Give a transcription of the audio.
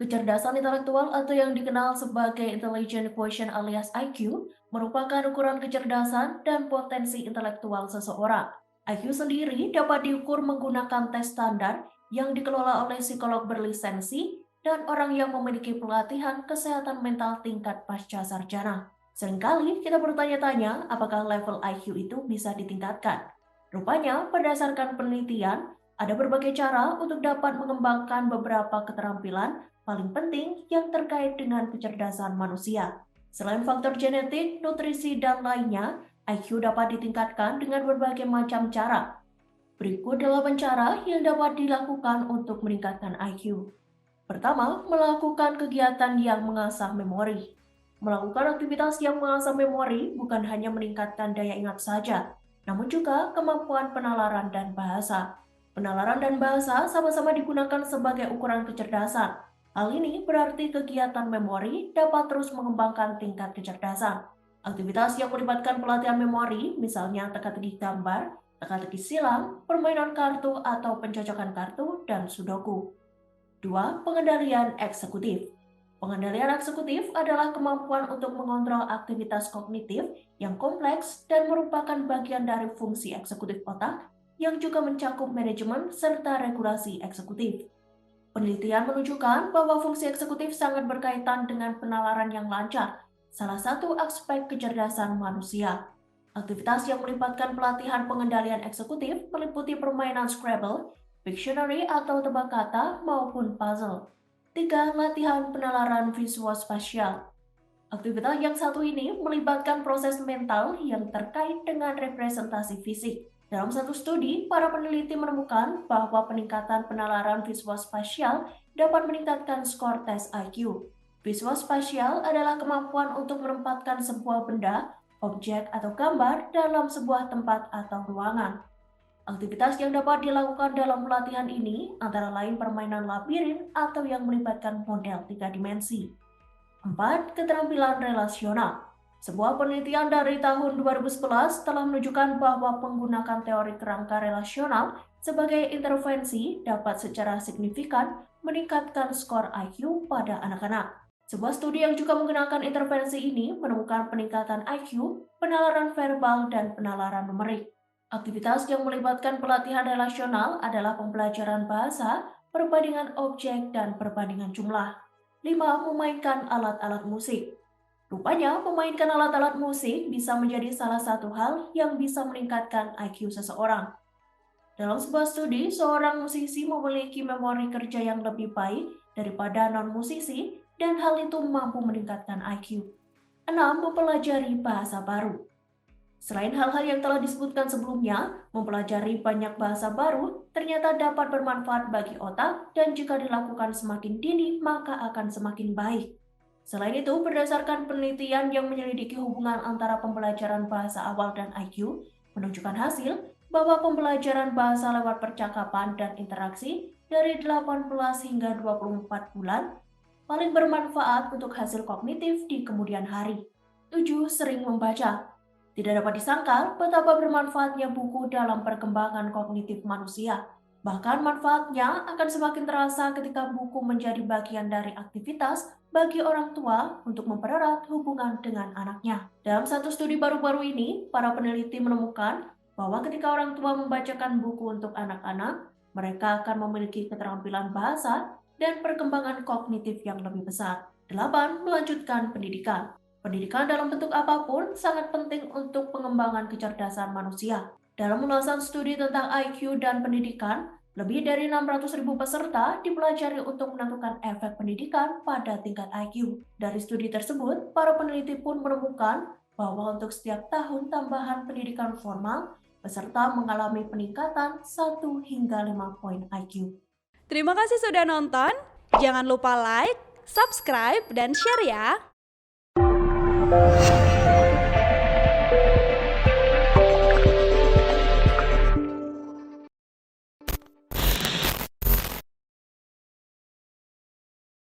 Kecerdasan intelektual atau yang dikenal sebagai Intelligent Quotient alias IQ merupakan ukuran kecerdasan dan potensi intelektual seseorang. IQ sendiri dapat diukur menggunakan tes standar yang dikelola oleh psikolog berlisensi dan orang yang memiliki pelatihan kesehatan mental tingkat pasca sarjana. Seringkali kita bertanya-tanya apakah level IQ itu bisa ditingkatkan. Rupanya, berdasarkan penelitian, ada berbagai cara untuk dapat mengembangkan beberapa keterampilan paling penting yang terkait dengan kecerdasan manusia. Selain faktor genetik, nutrisi, dan lainnya, IQ dapat ditingkatkan dengan berbagai macam cara. Berikut 8 cara yang dapat dilakukan untuk meningkatkan IQ. Pertama, melakukan kegiatan yang mengasah memori. Melakukan aktivitas yang mengasah memori bukan hanya meningkatkan daya ingat saja, namun juga kemampuan penalaran dan bahasa. Penalaran dan bahasa sama-sama digunakan sebagai ukuran kecerdasan. Hal ini berarti kegiatan memori dapat terus mengembangkan tingkat kecerdasan. Aktivitas yang melibatkan pelatihan memori, misalnya teka-teki gambar, teka-teki silang, permainan kartu atau pencocokan kartu, dan sudoku. 2. Pengendalian eksekutif. Pengendalian eksekutif adalah kemampuan untuk mengontrol aktivitas kognitif yang kompleks dan merupakan bagian dari fungsi eksekutif otak yang juga mencakup manajemen serta regulasi eksekutif. Penelitian menunjukkan bahwa fungsi eksekutif sangat berkaitan dengan penalaran yang lancar, salah satu aspek kecerdasan manusia. Aktivitas yang melibatkan pelatihan pengendalian eksekutif meliputi permainan Scrabble, Pictionary atau tebak kata maupun puzzle. 3. Latihan penalaran visuospasial. Aktivitas yang satu ini melibatkan proses mental yang terkait dengan representasi fisik. Dalam satu studi, para peneliti menemukan bahwa peningkatan penalaran visuospasial dapat meningkatkan skor tes IQ. Visuospasial adalah kemampuan untuk menempatkan sebuah benda, objek, atau gambar dalam sebuah tempat atau ruangan. Aktivitas yang dapat dilakukan dalam pelatihan ini antara lain permainan labirin atau yang melibatkan model 3 dimensi. 4. Keterampilan relasional. Sebuah penelitian dari tahun 2011 telah menunjukkan bahwa menggunakan teori kerangka relasional sebagai intervensi dapat secara signifikan meningkatkan skor IQ pada anak-anak. Sebuah studi yang juga menggunakan intervensi ini menemukan peningkatan IQ, penalaran verbal, dan penalaran numerik. Aktivitas yang melibatkan pelatihan relasional adalah pembelajaran bahasa, perbandingan objek, dan perbandingan jumlah. 5. Memainkan alat-alat musik. Rupanya, memainkan alat-alat musik bisa menjadi salah satu hal yang bisa meningkatkan IQ seseorang. Dalam sebuah studi, seorang musisi memiliki memori kerja yang lebih baik daripada non-musisi dan hal itu mampu meningkatkan IQ. 6. Mempelajari bahasa baru. Selain hal-hal yang telah disebutkan sebelumnya, mempelajari banyak bahasa baru ternyata dapat bermanfaat bagi otak dan jika dilakukan semakin dini maka akan semakin baik. Selain itu, berdasarkan penelitian yang menyelidiki hubungan antara pembelajaran bahasa awal dan IQ, menunjukkan hasil bahwa pembelajaran bahasa lewat percakapan dan interaksi dari 18 hingga 24 bulan paling bermanfaat untuk hasil kognitif di kemudian hari. 7. Sering membaca. Tidak dapat disangkal betapa bermanfaatnya buku dalam perkembangan kognitif manusia. Bahkan manfaatnya akan semakin terasa ketika buku menjadi bagian dari aktivitas bagi orang tua untuk mempererat hubungan dengan anaknya. Dalam satu studi baru-baru ini, para peneliti menemukan bahwa ketika orang tua membacakan buku untuk anak-anak, mereka akan memiliki keterampilan bahasa dan perkembangan kognitif yang lebih besar. 8. Melanjutkan pendidikan. Pendidikan dalam bentuk apapun sangat penting untuk pengembangan kecerdasan manusia. Dalam ulasan studi tentang IQ dan pendidikan, lebih dari 600.000 peserta dipelajari untuk menentukan efek pendidikan pada tingkat IQ. Dari studi tersebut, para peneliti pun menemukan bahwa untuk setiap tahun tambahan pendidikan formal, peserta mengalami peningkatan 1 hingga 5 poin IQ. Terima kasih sudah nonton. Jangan lupa like, subscribe, dan share ya.